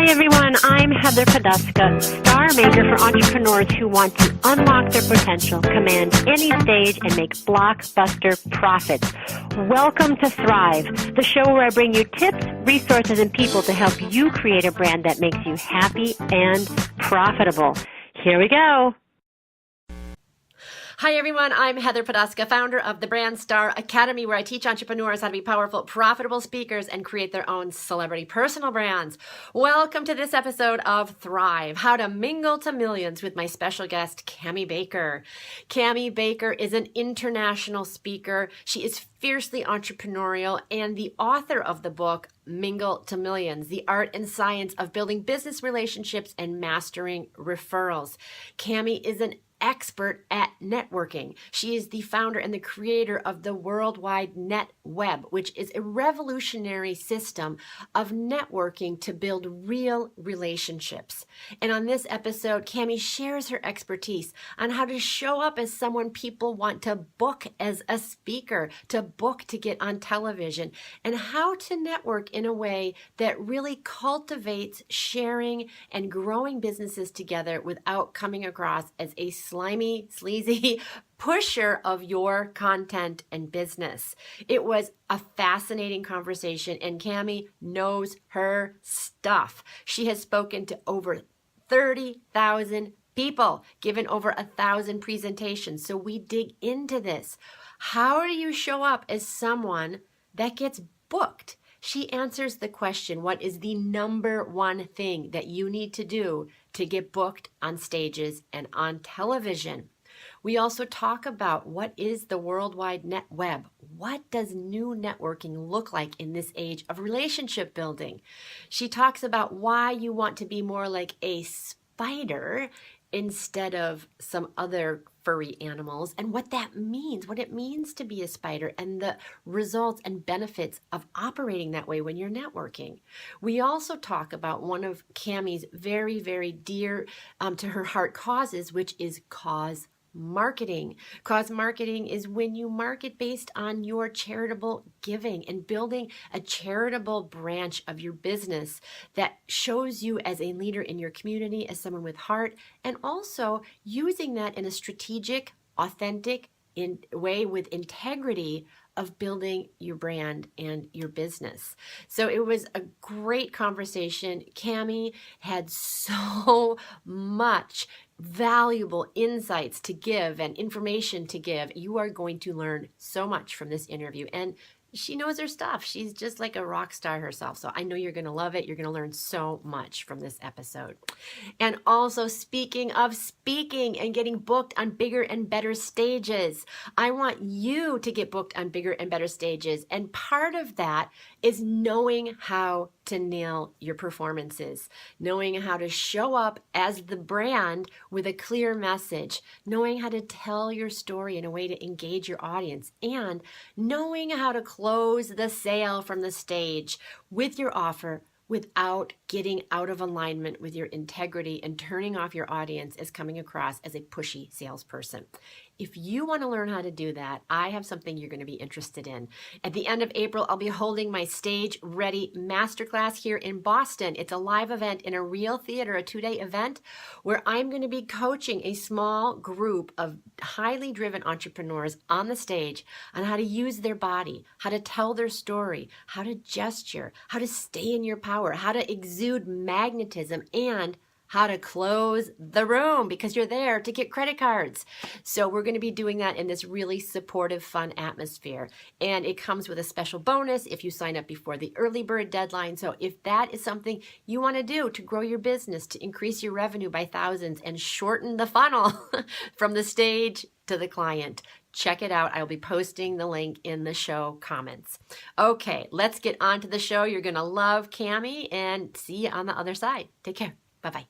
Hi everyone, I'm Heather Poduska, star maker for entrepreneurs who want to unlock their potential, command any stage, and make blockbuster profits. Welcome to Thrive, the show where I bring you tips, resources, and people to help you create a brand that makes you happy and profitable. Here we go. Hi everyone, I'm Heather Poduska, founder of the Brand Star Academy, where I teach entrepreneurs how to be powerful, profitable speakers and create their own celebrity personal brands. Welcome to this episode of Thrive, How to Mingle to Millions with my special guest, Cami Baker. Cami Baker is an international speaker. She is fiercely entrepreneurial and the author of the book, Mingle to Millions, the art and science of building business relationships and mastering referrals. Cami is an expert at networking. She is the founder and the creator of the worldwide net web, which is a revolutionary system of networking to build real relationships. And on this episode, Cami shares her expertise on how to show up as someone people want to book as a speaker, to book to get on television, and how to network in a way that really cultivates sharing and growing businesses together without coming across as a slimy, sleazy pusher of your content and business. It was a fascinating conversation, and Cami knows her stuff. She has spoken to over 30,000 people, given over 1,000 presentations. So we dig into this. How do you show up as someone that gets booked? She answers the question, what is the number one thing that you need to do to get booked on stages and on television? We also talk about what is the worldwide net web. What does new networking look like in this age of relationship building? She talks about why you want to be more like a spider instead of some other furry animals, and what that means, what it means to be a spider, and the results and benefits of operating that way when you're networking. We also talk about one of Cami's very, very dear to her heart causes, which is cause marketing. Cause marketing is when you market based on your charitable giving and building a charitable branch of your business that shows you as a leader in your community, as someone with heart, and also using that in a strategic, authentic way with integrity of building your brand and your business. So it was a great conversation. Cami had so much valuable insights to give and information to give. You are going to learn so much from this interview. And she knows her stuff. She's just like a rock star herself. So I know you're going to love it. You're going to learn so much from this episode. And also, speaking of speaking and getting booked on bigger and better stages, I want you to get booked on bigger and better stages. And part of that is knowing how to nail your performances, knowing how to show up as the brand with a clear message, knowing how to tell your story in a way to engage your audience, and knowing how to close the sale from the stage with your offer without getting out of alignment with your integrity and turning off your audience as coming across as a pushy salesperson. If you want to learn how to do that, I have something you're going to be interested in. At the end of April, I'll be holding my Stage Ready Masterclass here in Boston. It's a live event in a real theater, a 2-day event where I'm going to be coaching a small group of highly driven entrepreneurs on the stage on how to use their body, how to tell their story, how to gesture, how to stay in your power, how to exude magnetism, and how to close the room because you're there to get credit cards. So we're going to be doing that in this really supportive, fun atmosphere. And it comes with a special bonus if you sign up before the early bird deadline. So if that is something you want to do to grow your business, to increase your revenue by thousands and shorten the funnel from the stage to the client, check it out. I'll be posting the link in the show comments. Okay, let's get on to the show. You're going to love Cami, and see you on the other side. Take care. Bye-bye.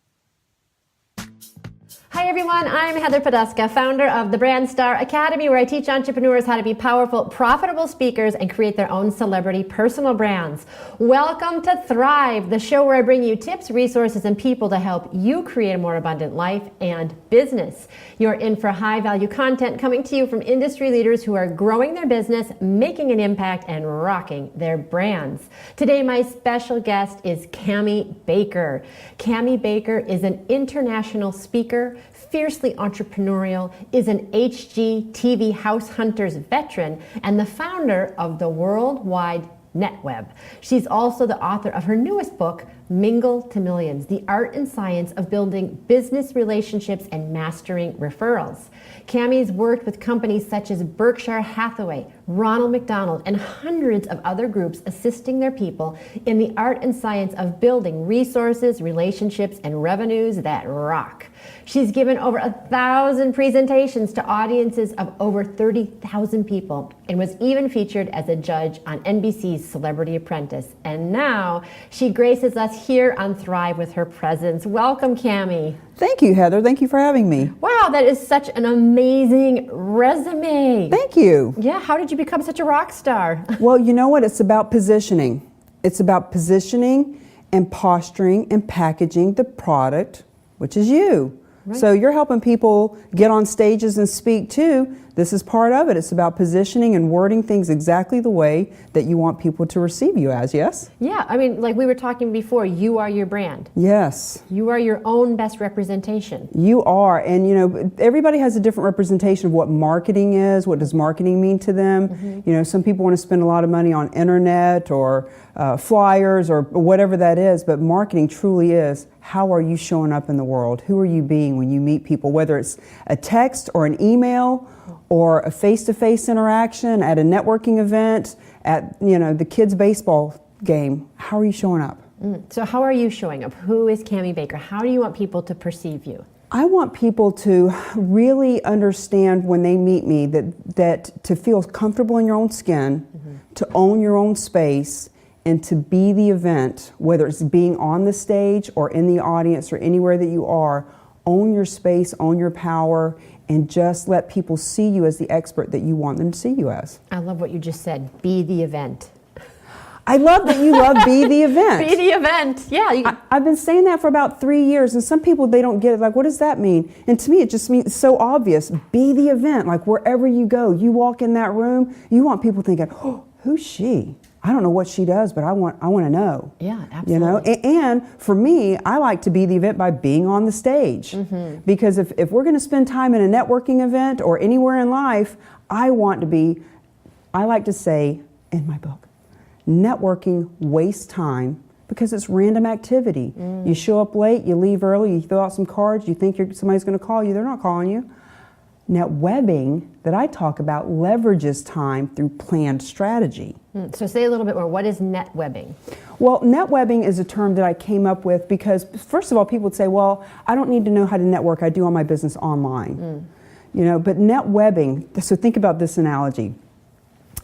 Hi everyone, I'm Heather Poduska, founder of the Brand Star Academy, where I teach entrepreneurs how to be powerful, profitable speakers and create their own celebrity personal brands. Welcome to Thrive, the show where I bring you tips, resources, and people to help you create a more abundant life and business. You're in for high-value content coming to you from industry leaders who are growing their business, making an impact, and rocking their brands. Today, my special guest is Cami Baker. Cami Baker is an international speaker, fiercely entrepreneurial, is an HGTV House Hunters veteran, and the founder of the worldwide NetWeb. She's also the author of her newest book, Mingle to Millions, the art and science of building business relationships and mastering referrals. Cami's worked with companies such as Berkshire Hathaway, Ronald McDonald, and hundreds of other groups assisting their people in the art and science of building resources, relationships, and revenues that rock. She's given over 1,000 presentations to audiences of over 30,000 people and was even featured as a judge on NBC's Celebrity Apprentice. And now she graces us here on Thrive with her presence. Welcome, Cami. Thank you, Heather. Thank you for having me. Wow, that is such an amazing resume. Thank you. Yeah, how did you become such a rock star? Well, you know what? It's about positioning. It's about positioning and posturing and packaging the product, which is you. Right. So you're helping people get on stages and speak too. This is part of it. It's about positioning and wording things exactly the way that you want people to receive you as, yes? Yeah, I mean, like we were talking before, you are your brand. Yes. You are your own best representation. You are. And, you know, everybody has a different representation of what marketing is. What does marketing mean to them? Mm-hmm. You know, some people want to spend a lot of money on internet or flyers or whatever that is, but marketing truly is, how are you showing up in the world? Who are you being when you meet people, whether it's a text or an email or a face-to-face interaction at a networking event, at, you know, the kids' baseball game? How are you showing up? So how are you showing up? Who is Cami Baker? How do you want people to perceive you? I want people to really understand when they meet me that to feel comfortable in your own skin, mm-hmm. to own your own space, and to be the event, whether it's being on the stage or in the audience or anywhere that you are. Own your space, own your power, and just let people see you as the expert that you want them to see you as. I love what you just said, be the event. I love that you love be the event. Be the event, yeah. I've been saying that for about 3 years, and some people, they don't get it, like, what does that mean? And to me, it just means, it's so obvious. Be the event, like wherever you go, you walk in that room, you want people thinking, oh, who's she? I don't know what she does, but I want to know. Yeah, absolutely. You know, and for me, I like to be the event by being on the stage. Mm-hmm. Because if we're going to spend time in a networking event or anywhere in life, I like to say in my book, networking wastes time because it's random activity. You show up late, you leave early, you fill out some cards, you think somebody's going to call you, they're not calling you. Netwebbing that I talk about leverages time through planned strategy. So say a little bit more. What is netwebbing? Well, netwebbing is a term that I came up with because, first of all, people would say, well, I don't need to know how to network. I do all my business online. You know, but netwebbing, so think about this analogy.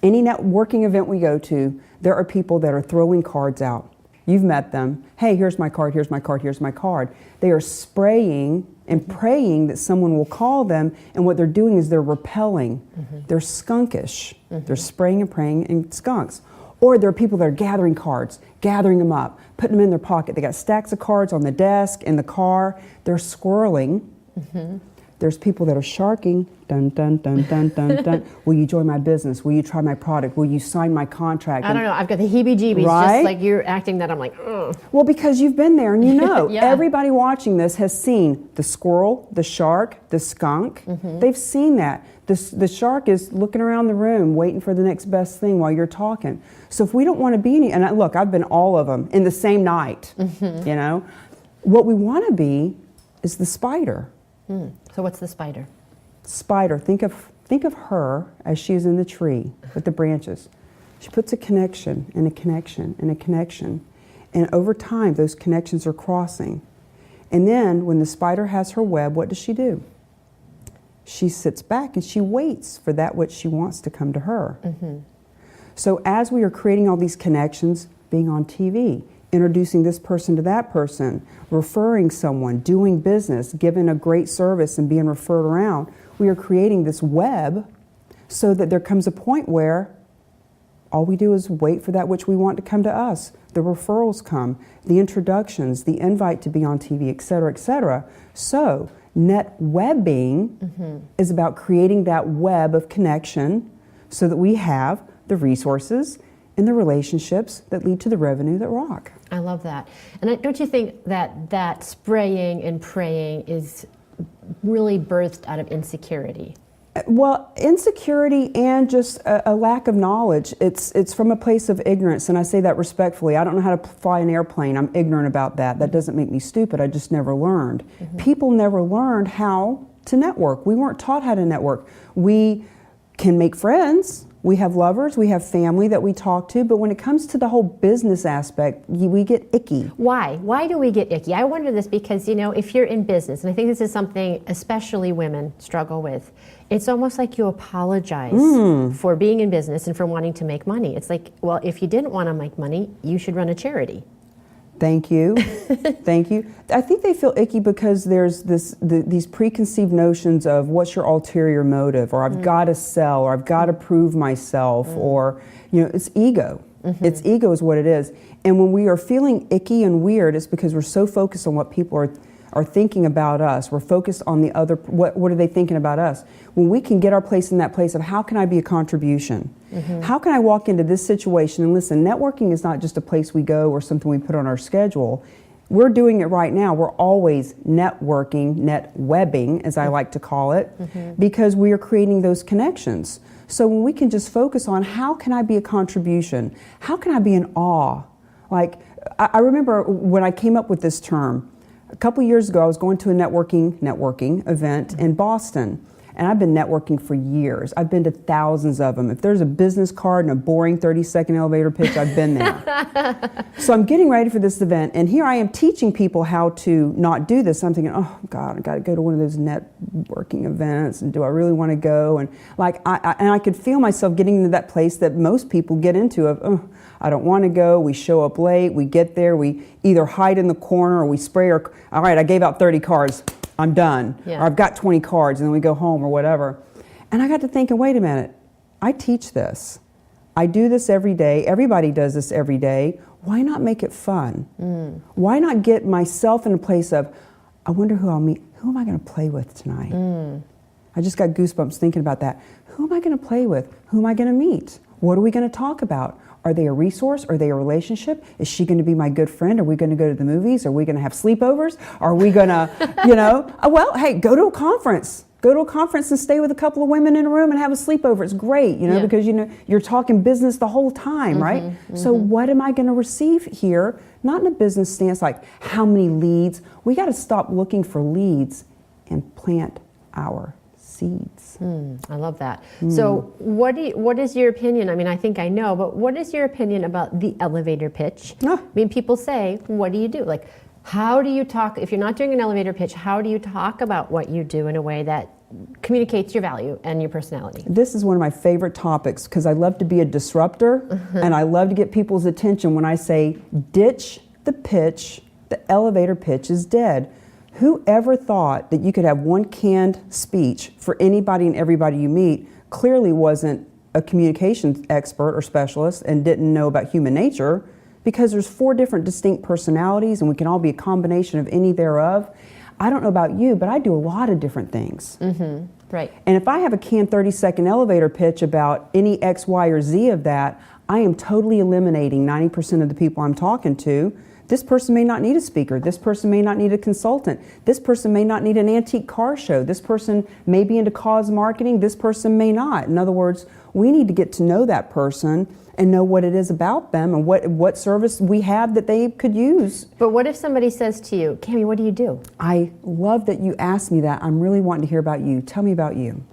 Any networking event we go to, there are people that are throwing cards out. You've met them. Hey, here's my card, here's my card, here's my card. They are spraying and praying that someone will call them, and what they're doing is they're repelling. Mm-hmm. They're skunkish. Mm-hmm. They're spraying and praying and skunks. Or there are people that are gathering cards, gathering them up, putting them in their pocket. They got stacks of cards on the desk, in the car. They're squirreling. Mm-hmm. There's people that are sharking. Dun, dun, dun, dun, dun, dun. Will you join my business? Will you try my product? Will you sign my contract? I don't know. I've got the heebie-jeebies. Right? Just like you're acting that. I'm like, ugh. Well, because you've been there and you know. Yeah. Everybody watching this has seen the squirrel, the shark, the skunk. Mm-hmm. They've seen that. The shark is looking around the room waiting for the next best thing while you're talking. So if we don't want to be any, and look, I've been all of them in the same night, you know. What we want to be is the spider. So what's the spider? Spider, think of her as she's in the tree with the branches. She puts a connection and a connection and a connection. And over time, those connections are crossing. And then when the spider has her web, what does she do? She sits back and she waits for that which she wants to come to her. Mm-hmm. So as we are creating all these connections, being on TV, introducing this person to that person, referring someone, doing business, giving a great service and being referred around. We are creating this web so that there comes a point where all we do is wait for that which we want to come to us. The referrals come, the introductions, the invite to be on TV, et cetera, et cetera. So netwebbing is about creating that web of connection so that we have the resources and the relationships that lead to the revenue that rock. I love that. And don't you think that spraying and praying is really birthed out of insecurity? Well, insecurity and just a lack of knowledge. It's from a place of ignorance, and I say that respectfully. I don't know how to fly an airplane. I'm ignorant about that. That doesn't make me stupid. I just never learned. People never learned how to network. We weren't taught how to network. We can make friends. We have lovers, we have family that we talk to, but when it comes to the whole business aspect, we get icky. Why? Why do we get icky? I wonder this because, if you're in business, and I think this is something especially women struggle with, it's almost like you apologize for being in business and for wanting to make money. It's like, well, if you didn't want to make money, you should run a charity. Thank you. Thank you. I think they feel icky because there's these preconceived notions of what's your ulterior motive, or I've got to sell, or I've got to prove myself, or, it's ego. It's ego is what it is. And when we are feeling icky and weird, it's because we're so focused on what people are thinking about us. We're focused on the other, what are they thinking about us? When we can get our place in that place of how can I be a contribution? How can I walk into this situation? And listen, networking is not just a place we go or something we put on our schedule. We're doing it right now. We're always networking, netwebbing, as I like to call it, because we are creating those connections. So when we can just focus on how can I be a contribution? How can I be in awe? Like, I remember when I came up with this term, a couple years ago, I was going to a networking event in Boston, and I've been networking for years. I've been to thousands of them. If there's a business card and a boring 30-second elevator pitch, I've been there. So I'm getting ready for this event, and here I am teaching people how to not do this. I'm thinking, oh God, I got to go to one of those networking events, and do I really want to go? And I could feel myself getting into that place that most people get into of, oh, I don't want to go. We show up late. We get there. We either hide in the corner or we spray our, all right, I gave out 30 cards. I'm done. Yeah. Or I've got 20 cards, and then we go home or whatever. And I got to thinking, wait a minute. I teach this. I do this every day. Everybody does this every day. Why not make it fun? Why not get myself in a place of, I wonder who I'll meet. Who am I going to play with tonight? I just got goosebumps thinking about that. Who am I going to play with? Who am I going to meet? What are we going to talk about? Are they a resource? Are they a relationship? Is she going to be my good friend? Are we going to go to the movies? Are we going to have sleepovers? Are we going to, well, hey, go to a conference. Go to a conference and stay with a couple of women in a room and have a sleepover. It's great, because, you're talking business the whole time, right? So what am I going to receive here? Not in a business stance like how many leads. We got to stop looking for leads and plant our seeds. I love that. So what is your opinion? I mean, I think I know, but what is your opinion about the elevator pitch? I mean, people say, what do you do? Like, how do you talk, if you're not doing an elevator pitch, how do you talk about what you do in a way that communicates your value and your personality? This is one of my favorite topics because I love to be a disruptor and I love to get people's attention when I say, ditch the pitch, the elevator pitch is dead. Who ever thought that you could have one canned speech for anybody and everybody you meet clearly wasn't a communications expert or specialist and didn't know about human nature, because there's 4 different distinct personalities and we can all be a combination of any thereof. I don't know about you, but I do a lot of different things. Right. And if I have a canned 30-second elevator pitch about any X, Y, or Z of that, I am totally eliminating 90% of the people I'm talking to. This person may not need a speaker. This person may not need a consultant. This person may not need an antique car show. This person may be into cause marketing. This person may not. In other words, we need to get to know that person and know what it is about them and what service we have that they could use. But what if somebody says to you, Cami, what do you do? I love that you asked me that. I'm really wanting to hear about you. Tell me about you.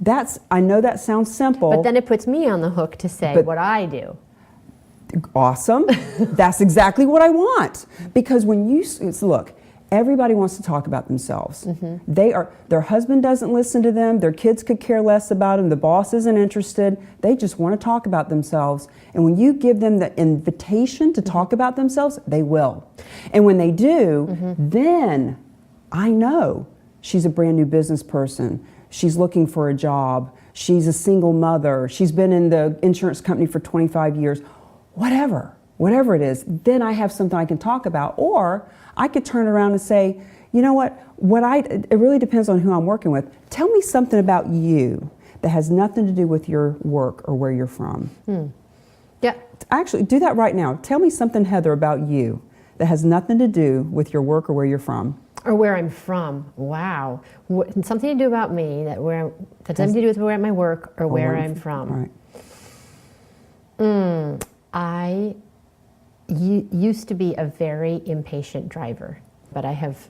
I know that sounds simple. But then it puts me on the hook to say what I do. Awesome. That's exactly what I want. Because look, Everybody wants to talk about themselves. Their husband doesn't listen to them, their kids could care less about them, the boss isn't interested, they just want to talk about themselves. And when you give them the invitation to talk about themselves, they will. And when they do, then I know she's a brand new business person, she's looking for a job, she's a single mother, she's been in the insurance company for 25 years, whatever it is, then I have something I can talk about. Or I could turn around and say, you know what, it really depends on who I'm working with. Tell me something about you that has nothing to do with your work or where you're from. Yeah. Actually, do that right now. Tell me something, Heather, about you that has nothing to do with your work or where you're from. Or where I'm from. Wow. Something to do about me that has nothing to do with where my work or where I'm from. Right. I used to be a very impatient driver, but I have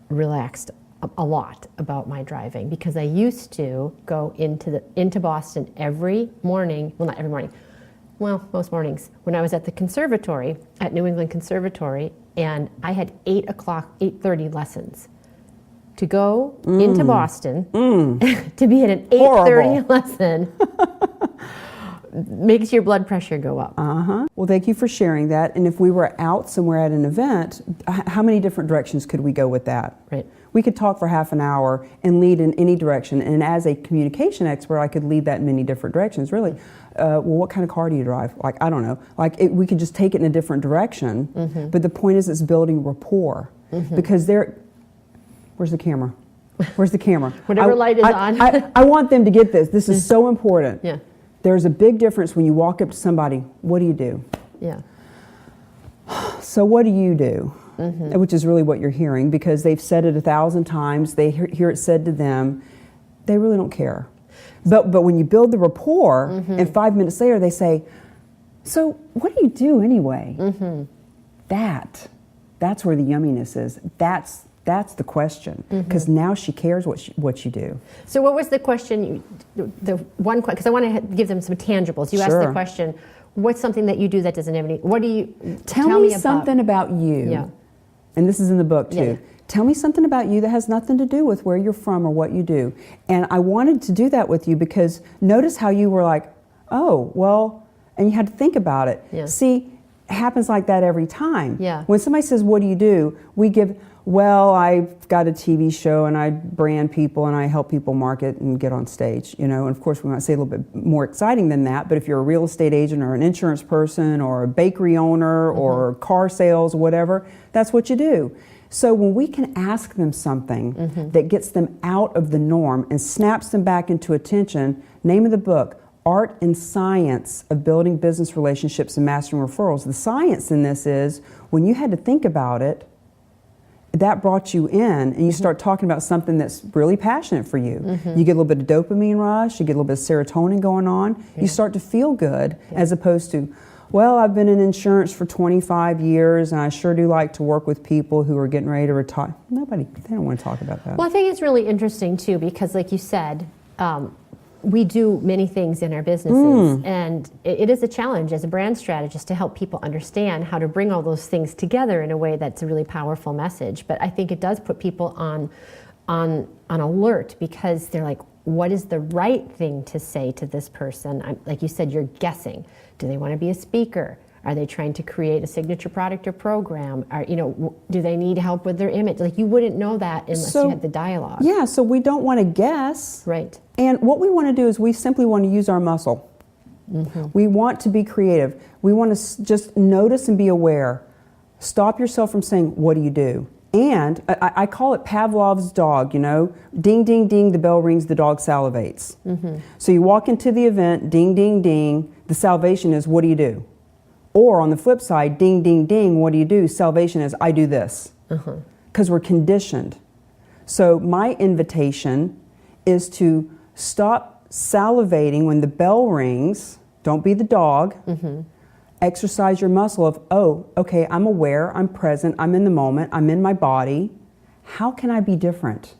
relaxed a lot about my driving because I used to go into Boston every morning. Well, not every morning. Well, most mornings when I was at the conservatory at New England Conservatory, and I had 8:30 lessons. To go into Boston to be at an 8:30 lesson makes your blood pressure go up. Well, thank you for sharing that. And if we were out somewhere at an event, how many different directions could we go with that? Right. We could talk for half an hour and lead in any direction. And as a communication expert, I could lead that in many different directions, really. Well, what kind of car do you drive? Like, I don't know. Like, we could just take it in a different direction. But the point is, it's building rapport. Because where's the camera? Where's the camera? Whatever light is on. I want them to get this. This is so important. Yeah. There's a big difference when you walk up to somebody, what do you do? Yeah. So what do you do? Which is really what you're hearing, because they've said it 1,000 times, they hear it said to them, they really don't care. But when you build the rapport, and 5 minutes later they say, so what do you do anyway? That's where the yumminess is. That's the question, because now she cares what you do. So what was the question? The one question, because I want to give them some tangibles. You asked the question, what's something that you do that doesn't have any? What do you tell me something about you? Yeah. And this is in the book too. Yeah. Tell me something about you that has nothing to do with where you're from or what you do. And I wanted to do that with you because notice how you were like, oh, well, and you had to think about it. Yeah. See, it happens like that every time. Yeah. When somebody says, what do you do? We give, well, I've got a TV show and I brand people and I help people market and get on stage, you know. And of course we might say a little bit more exciting than that, but if you're a real estate agent or an insurance person or a bakery owner or car sales, whatever, that's what you do. So when we can ask them something that gets them out of the norm and snaps them back into attention, name of the book, Art and Science of Building Business Relationships and Mastering Referrals. The science in this is when you had to think about it, that brought you in and you start talking about something that's really passionate for you. You get a little bit of dopamine rush, you get a little bit of serotonin going on, you start to feel good as opposed to, well, I've been in insurance for 25 years and I sure do like to work with people who are getting ready to retire. They don't want to talk about that. Well, I think it's really interesting too because like you said, we do many things in our businesses, and it is a challenge as a brand strategist to help people understand how to bring all those things together in a way that's a really powerful message. But I think it does put people on alert because they're like, what is the right thing to say to this person? Like you said, you're guessing. Do they want to be a speaker? Are they trying to create a signature product or program? Do they need help with their image? Like you wouldn't know that unless you had the dialogue. Yeah, so we don't want to guess. Right. And what we want to do is we simply want to use our muscle. We want to be creative. We want to just notice and be aware. Stop yourself from saying, what do you do? And I call it Pavlov's dog, you know. Ding, ding, ding, the bell rings, the dog salivates. So you walk into the event, ding, ding, ding, the salvation is, what do you do? Or on the flip side, ding, ding, ding, what do you do? Salvation is, I do this. Because we're conditioned. So my invitation is to stop salivating when the bell rings. Don't be the dog. Exercise your muscle of, oh, okay, I'm aware, I'm present, I'm in the moment, I'm in my body. How can I be different?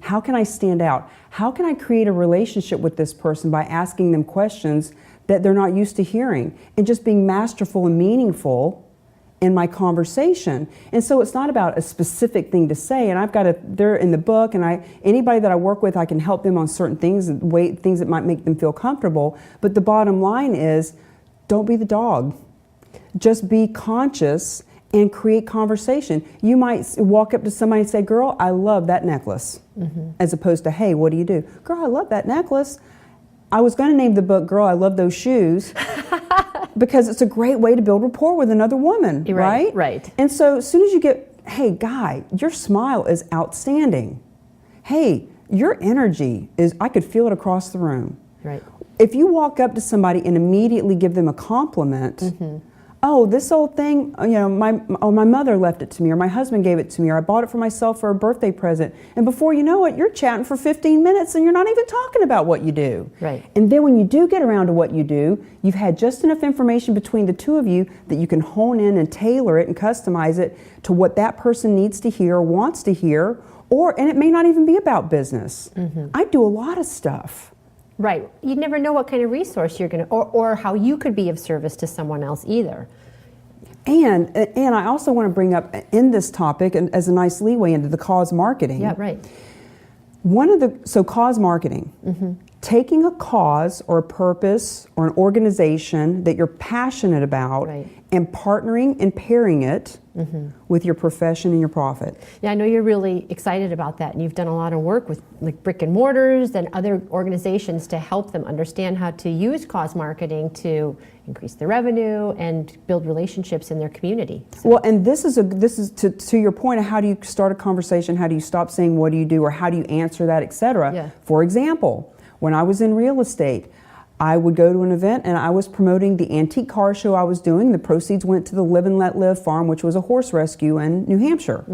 How can I stand out? How can I create a relationship with this person by asking them questions that they're not used to hearing and just being masterful and meaningful in my conversation. And so it's not about a specific thing to say. And they're in the book, and anybody that I work with, I can help them on certain things, things that might make them feel comfortable. But the bottom line is, don't be the dog. Just be conscious and create conversation. You might walk up to somebody and say, girl, I love that necklace. As opposed to, hey, what do you do? Girl, I love that necklace. I was going to name the book, Girl, I Love Those Shoes, because it's a great way to build rapport with another woman, right? Right. And so as soon as you get, hey, guy, your smile is outstanding. Hey, your energy is, I could feel it across the room. Right. If you walk up to somebody and immediately give them a compliment, oh, this old thing, my mother left it to me, or my husband gave it to me, or I bought it for myself for a birthday present. And before you know it, you're chatting for 15 minutes and you're not even talking about what you do. Right. And then when you do get around to what you do, you've had just enough information between the two of you that you can hone in and tailor it and customize it to what that person needs to hear, wants to hear, and it may not even be about business. I do a lot of stuff. Right. You never know what kind of resource you're going to, or how you could be of service to someone else either. And I also want to bring up in this topic, and as a nice leeway into the cause marketing. Yeah, right. Cause marketing, taking a cause or a purpose or an organization that you're passionate about, and partnering and pairing it with your profession and your profit. Yeah, I know you're really excited about that, and you've done a lot of work with like brick and mortars and other organizations to help them understand how to use cause marketing to increase their revenue and build relationships in their community. So. Well, and this is to your point of how do you start a conversation, how do you stop saying what do you do, or how do you answer that, etc. Yeah. For example, when I was in real estate, I would go to an event and I was promoting the antique car show I was doing. The proceeds went to the Live and Let Live farm, which was a horse rescue in New Hampshire.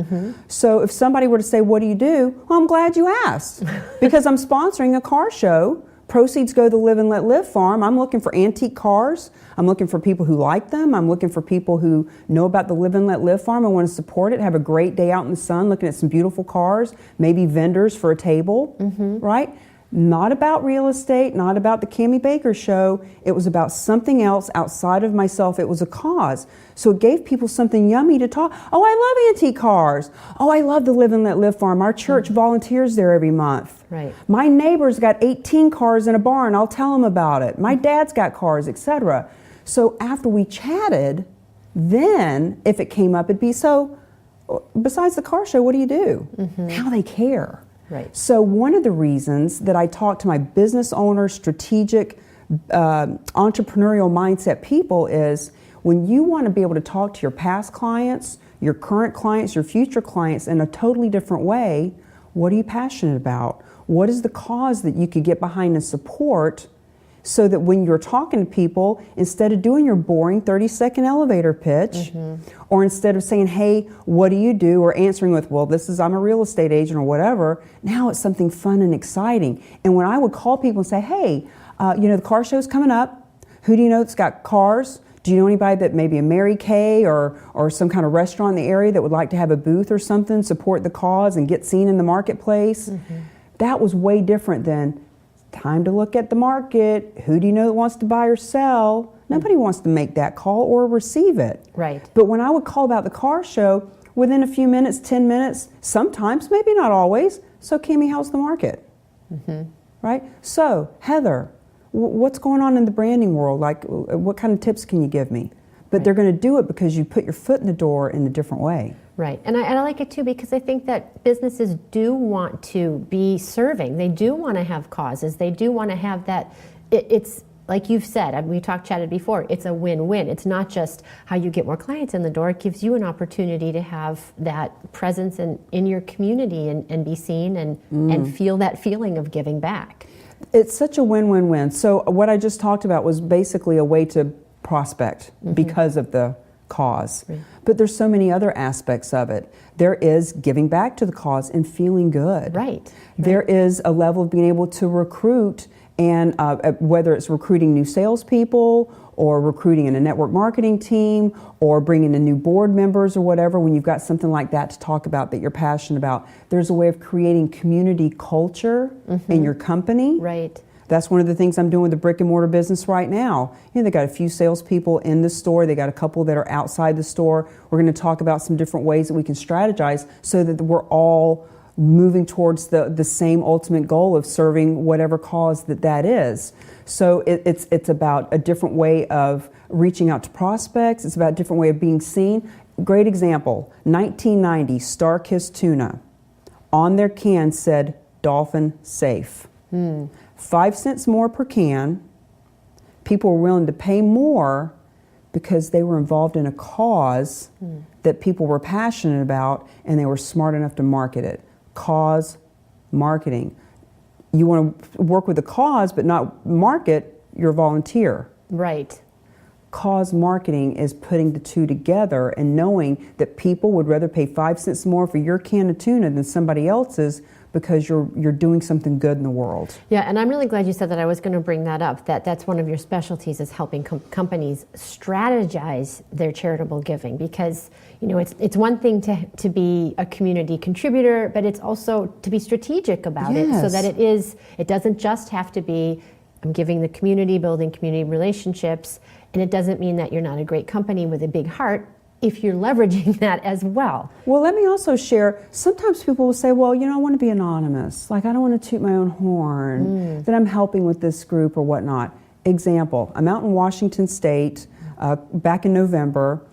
So if somebody were to say, what do you do? Well, I'm glad you asked, because I'm sponsoring a car show. Proceeds go to the Live and Let Live farm. I'm looking for antique cars. I'm looking for people who like them. I'm looking for people who know about the Live and Let Live farm and want to support it, have a great day out in the sun looking at some beautiful cars, maybe vendors for a table, right? Not about real estate, not about the Cami Baker show. It was about something else outside of myself. It was a cause. So it gave people something yummy to talk. Oh, I love antique cars. Oh, I love the Live and Let Live farm. Our church volunteers there every month. Right. My neighbor's got 18 cars in a barn. I'll tell them about it. My dad's got cars, etc. So after we chatted, then if it came up, it'd be, so besides the car show, what do you do? Now they care. Right. So one of the reasons that I talk to my business owners, strategic, entrepreneurial mindset people is when you want to be able to talk to your past clients, your current clients, your future clients in a totally different way, what are you passionate about? What is the cause that you could get behind and support, so that when you're talking to people, instead of doing your boring 30-second elevator pitch, or instead of saying, hey, what do you do, or answering with, well, I'm a real estate agent or whatever, now it's something fun and exciting. And when I would call people and say, hey, the car show's coming up, who do you know that's got cars? Do you know anybody that maybe a Mary Kay or some kind of restaurant in the area that would like to have a booth or something, support the cause and get seen in the marketplace? That was way different than, time to look at the market. Who do you know that wants to buy or sell? Nobody wants to make that call or receive it. Right. But when I would call about the car show, within a few minutes, 10 minutes, sometimes, maybe not always, so Cami, how's the market? Right? So, Heather, what's going on in the branding world? Like, what kind of tips can you give me? But they're going to do it because you put your foot in the door in a different way. Right, and I like it too, because I think that businesses do want to be serving. They do want to have causes. They do want to have that. It's like you've said, we chatted before, it's a win-win. It's not just how you get more clients in the door. It gives you an opportunity to have that presence in your community and be seen and feel that feeling of giving back. It's such a win-win-win. So what I just talked about was basically a way to prospect because of the cause. But there's so many other aspects of it. There is giving back to the cause and feeling good. Right. There is a level of being able to recruit, and whether it's recruiting new salespeople or recruiting in a network marketing team or bringing in new board members or whatever, when you've got something like that to talk about that you're passionate about, there's a way of creating community culture in your company. Right. That's one of the things I'm doing with the brick and mortar business right now. They got a few salespeople in the store. They got a couple that are outside the store. We're going to talk about some different ways that we can strategize so that we're all moving towards the same ultimate goal of serving whatever cause that is. So it's about a different way of reaching out to prospects. It's about a different way of being seen. Great example, 1990, Star-Kissed tuna. On their can said, dolphin safe. 5 cents more per can. People were willing to pay more because they were involved in a cause that people were passionate about, and they were smart enough to market it. Cause marketing. You want to work with a cause but not market, you're a volunteer. Right. Cause marketing is putting the two together and knowing that people would rather pay 5 cents more for your can of tuna than somebody else's, because you're doing something good in the world. Yeah, and I'm really glad you said that. I was going to bring that up, that's one of your specialties, is helping companies strategize their charitable giving, because it's one thing to be a community contributor, but it's also to be strategic about it, so that it doesn't just have to be, I'm giving the community, building community relationships, and it doesn't mean that you're not a great company with a big heart if you're leveraging that as well. Well, let me also share, sometimes people will say, well, I want to be anonymous. Like, I don't want to toot my own horn, that I'm helping with this group or whatnot. Example, I'm out in Washington State back in November,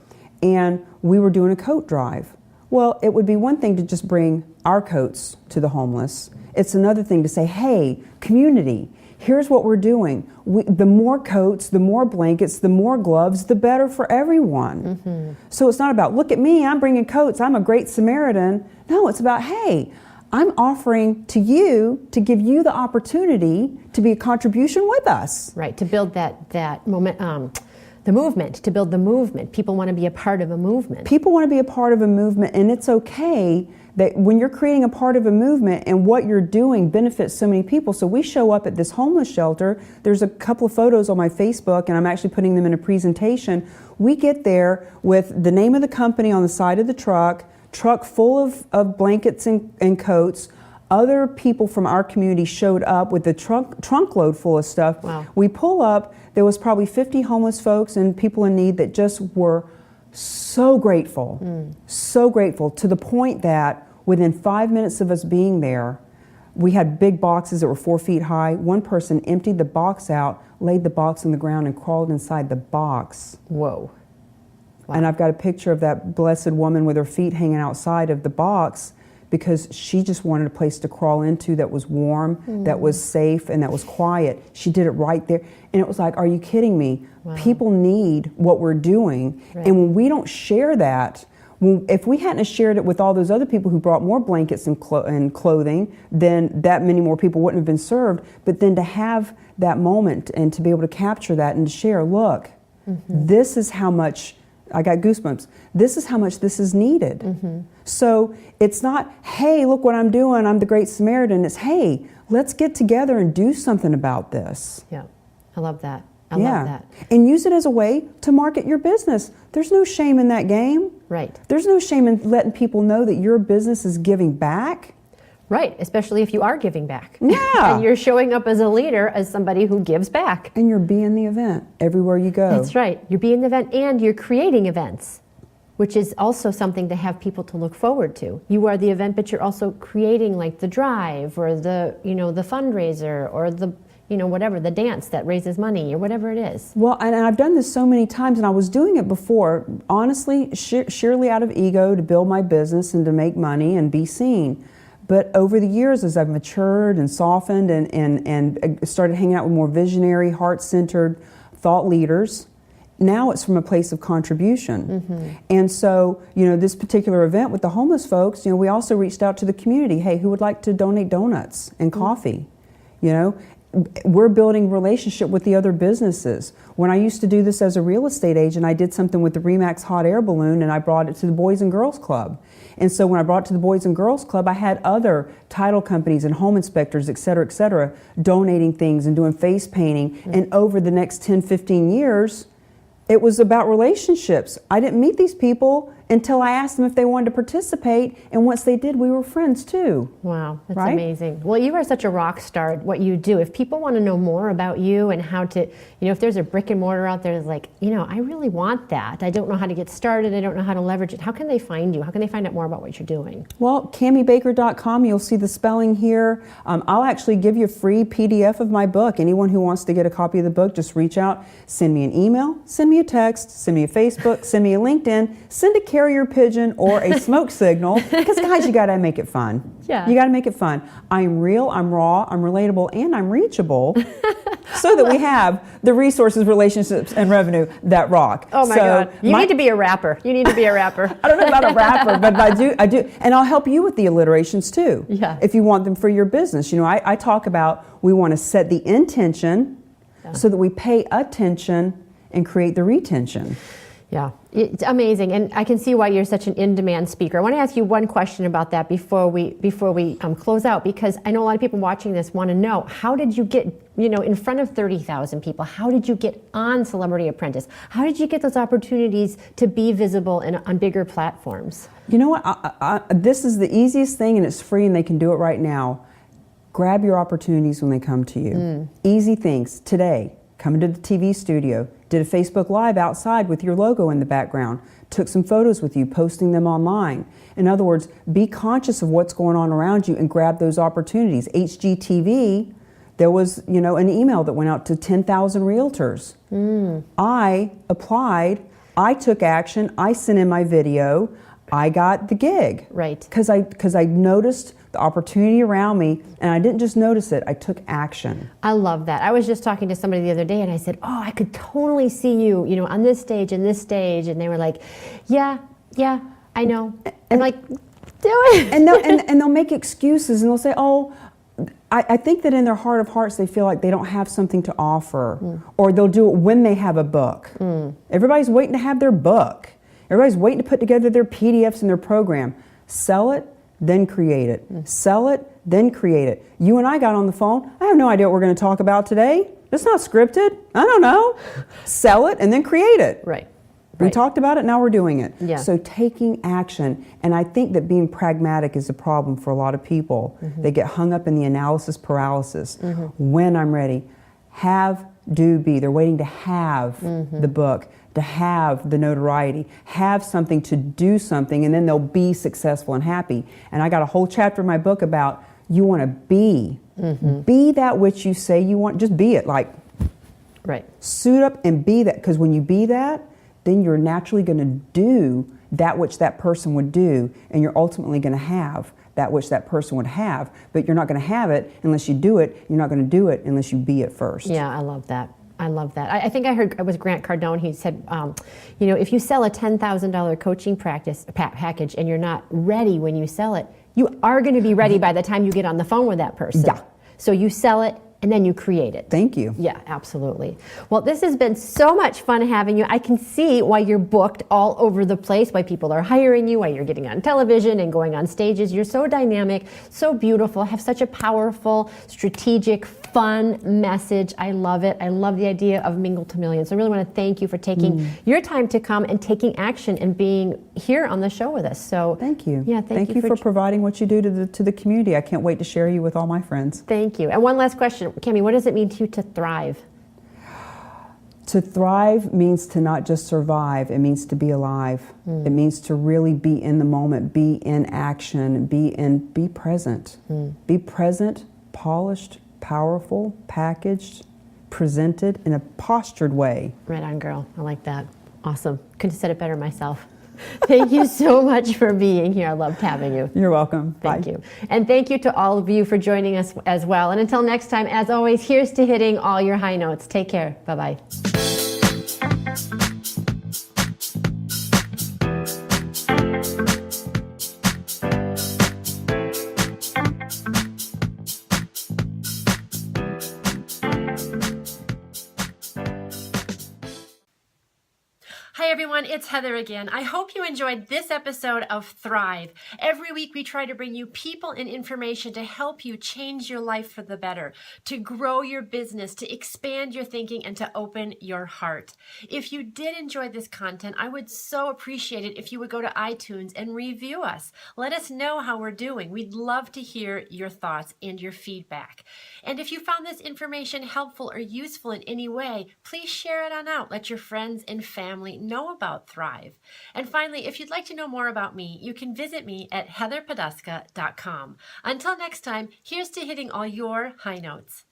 and we were doing a coat drive. Well, it would be one thing to just bring our coats to the homeless. It's another thing to say, hey, community, here's what we're doing. The more coats, the more blankets, the more gloves, the better for everyone. So it's not about, look at me, I'm bringing coats, I'm a great Samaritan. No, it's about, hey, I'm offering to you to give you the opportunity to be a contribution with us. Right, to build that moment, the movement, to build the movement. People want to be a part of a movement. People want to be a part of a movement, and it's okay that when you're creating a part of a movement and what you're doing benefits so many people. So we show up at this homeless shelter. There's a couple of photos on my Facebook, and I'm actually putting them in a presentation. We get there with the name of the company on the side of the truck full of blankets and coats. Other people from our community showed up with the trunk load full of stuff. Wow. We pull up, there was probably 50 homeless folks and people in need that just were so grateful, to the point that within 5 minutes of us being there, we had big boxes that were 4 feet high. One person emptied the box out, laid the box on the ground, and crawled inside the box. Whoa. Wow. And I've got a picture of that blessed woman with her feet hanging outside of the box, because she just wanted a place to crawl into that was warm, that was safe, and that was quiet. She did it right there. And it was like, are you kidding me? Wow. People need what we're doing. Right. And when we don't share that, if we hadn't shared it with all those other people who brought more blankets and clothing, then that many more people wouldn't have been served. But then to have that moment and to be able to capture that and to share, look, this is how much, I got goosebumps, this is how much this is needed. So it's not, hey, look what I'm doing, I'm the Great Samaritan. It's, hey, let's get together and do something about this. Yeah, I love that. I love that. And use it as a way to market your business. There's no shame in that game. Right. There's no shame in letting people know that your business is giving back. Right, especially if you are giving back. Yeah. And you're showing up as a leader, as somebody who gives back. And you're being the event everywhere you go. That's right. You're being the event, and you're creating events, which is also something to have people to look forward to. You are the event, but you're also creating, like, the drive or the fundraiser or the whatever, the dance that raises money or whatever it is. Well, and I've done this so many times, and I was doing it before, honestly, sheerly out of ego, to build my business and to make money and be seen. But over the years, as I've matured and softened and started hanging out with more visionary, heart-centered thought leaders, now it's from a place of contribution. And so, this particular event with the homeless folks, we also reached out to the community. Hey, who would like to donate donuts and coffee? We're building relationship with the other businesses. When I used to do this as a real estate agent, I did something with the Remax hot air balloon, and I brought it to the Boys and Girls Club. And so when I brought it to the Boys and Girls Club, I had other title companies and home inspectors, et cetera, donating things and doing face painting. And over the next 10, 15 years, It was about relationships. I didn't meet these people until I asked them if they wanted to participate, and once they did, we were friends too. Wow, that's right? amazing. Well, you are such a rock star at what you do. If people want to know more about you and how to, if there's a brick and mortar out there that's like, I really want that. I don't know how to get started. I don't know how to leverage it. How can they find you? How can they find out more about what you're doing? Well, CamiBaker.com, you'll see the spelling here. I'll actually give you a free PDF of my book. Anyone who wants to get a copy of the book, just reach out, send me an email, send me a text, send me a Facebook, send me a LinkedIn, send a carrier pigeon or a smoke signal, because guys, you gotta make it fun. Yeah. You gotta make it fun. I'm real, I'm raw, I'm relatable, and I'm reachable, so that we have the resources, relationships, and revenue that rock. Oh my God. You need to be a rapper. You need to be a rapper. I don't know about a rapper, but I do. And I'll help you with the alliterations too. Yeah. If you want them for your business. I talk about, we want to set the intention so that we pay attention and create the retention. Yeah, it's amazing, and I can see why you're such an in-demand speaker. I want to ask you one question about that before we close out, because I know a lot of people watching this want to know, how did you get in front of 30,000 people? How did you get on Celebrity Apprentice? How did you get those opportunities to be visible on bigger platforms? You know what? This is the easiest thing, and it's free, and they can do it right now. Grab your opportunities when they come to you. Easy things. Today, come into the TV studio, did a Facebook Live outside with your logo in the background, took some photos with you, posting them online. In other words, be conscious of what's going on around you and grab those opportunities. HGTV, there was, an email that went out to 10,000 realtors. I applied, I took action, I sent in my video, I got the gig. Right. Because I noticed the opportunity around me, and I didn't just notice it, I took action. I love that. I was just talking to somebody the other day, and I said, oh, I could totally see you, on this stage and this stage. And they were like, yeah, I know. I'm like, do it. And they'll make excuses, and they'll say, oh, I think that in their heart of hearts, they feel like they don't have something to offer, or they'll do it when they have a book. Everybody's waiting to have their book. Everybody's waiting to put together their PDFs and their program. Sell it, then create it. Sell it, then create it. You and I got on the phone. I have no idea what we're going to talk about today. It's not scripted. I don't know. Sell it and then create it. Right. We talked about it, now we're doing it. Yeah. So taking action, and I think that being pragmatic is a problem for a lot of people. They get hung up in the analysis paralysis. When I'm ready, have, do, be. They're waiting to have the book, to have the notoriety, have something to do something, and then they'll be successful and happy. And I got a whole chapter in my book about you want to be. Be that which you say you want. Just be it. Like, suit up and be that. Because when you be that, then you're naturally going to do that which that person would do, and you're ultimately going to have that which that person would have. But you're not going to have it unless you do it. You're not going to do it unless you be it first. Yeah, I love that. I love that. I think I heard it was Grant Cardone. He said, if you sell a $10,000 coaching package and you're not ready when you sell it, you are going to be ready by the time you get on the phone with that person. Yeah. So you sell it and then you create it. Thank you. Yeah, absolutely. Well, this has been so much fun having you. I can see why you're booked all over the place, why people are hiring you, why you're getting on television and going on stages. You're so dynamic, so beautiful, have such a powerful, strategic, fun message. I love it. I love the idea of Mingle to Millions. I really want to thank you for taking your time to come and taking action and being here on the show with us. So thank you. Yeah, thank you for providing what you do to the community. I can't wait to share you with all my friends. Thank you. And one last question, Cami, what does it mean to you to thrive? To thrive means to not just survive, it means to be alive. It means to really be in the moment, be in action, be present. Be present, polished, powerful, packaged, presented in a postured way. Right on, girl. I like that. Awesome. Couldn't have said it better myself. Thank you so much for being here. I loved having you. You're welcome. Thank you. And thank you to all of you for joining us as well. And until next time, as always, here's to hitting all your high notes. Take care. Bye-bye. Hi everyone, it's Heather again. I hope you enjoyed this episode of Thrive. Every week we try to bring you people and information to help you change your life for the better, to grow your business, to expand your thinking, and to open your heart. If you did enjoy this content, I would so appreciate it if you would go to iTunes and review us. Let us know how we're doing. We'd love to hear your thoughts and your feedback. And if you found this information helpful or useful in any way, please share it on out. Let your friends and family know about Thrive. And finally, if you'd like to know more about me, you can visit me at heatherpoduska.com. Until next time, here's to hitting all your high notes.